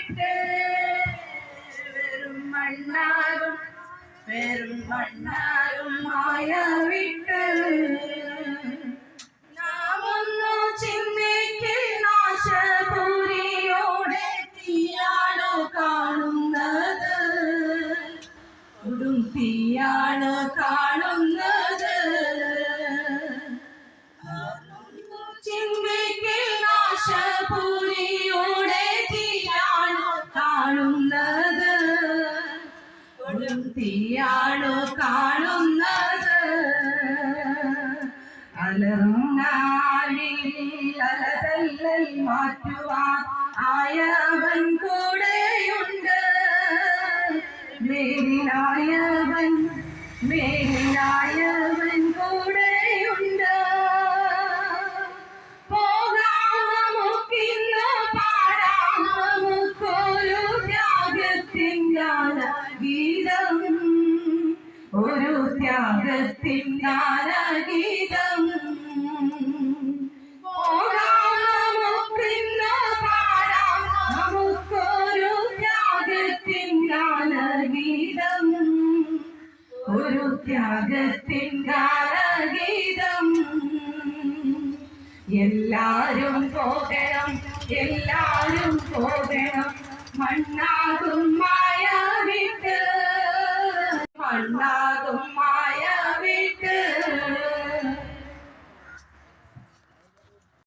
വിട്ട് വെറും മണ്ണാകും മായ വിട്ട് നാം ഒന്നു ചിന്തിക്കിൽ നാശപുരിയോടെ തീയാണോ കാണുന്നത്, കൊടും തീയാണോ കാണുന്നത്. ചിന്തിക്കിൽ നാശപുരിയോടെ തീയാണോ കാണുന്നത്, കൊടും തീയാണോ കാണുന്നത്. അലറുന്നാളിൽ അലതല്ലൽ മാറ്റുവാൻ ആയവൻ കൂടെയുണ്ട്. മേലിനായവൻ കൂടെയുണ്ട്. പോകാം നമുക്കിന്ന് പാടാം നമുക്കൊരു ത്യാഗത്തിൻ ഗാനഗീതം, ഒരു ത്യാഗത്തിൻ ഗാനഗീതം. പോകാം നമുക്കിന്ന് പാടാം നമുക്കൊരു ത്യാഗത്തിൻ ഗാനഗീതം, ഒരു ത്യാഗത്തിൻ ഗാനഗീതം. എല്ലാരും പോകണം, എല്ലാരും പോകണം, മണ്ണ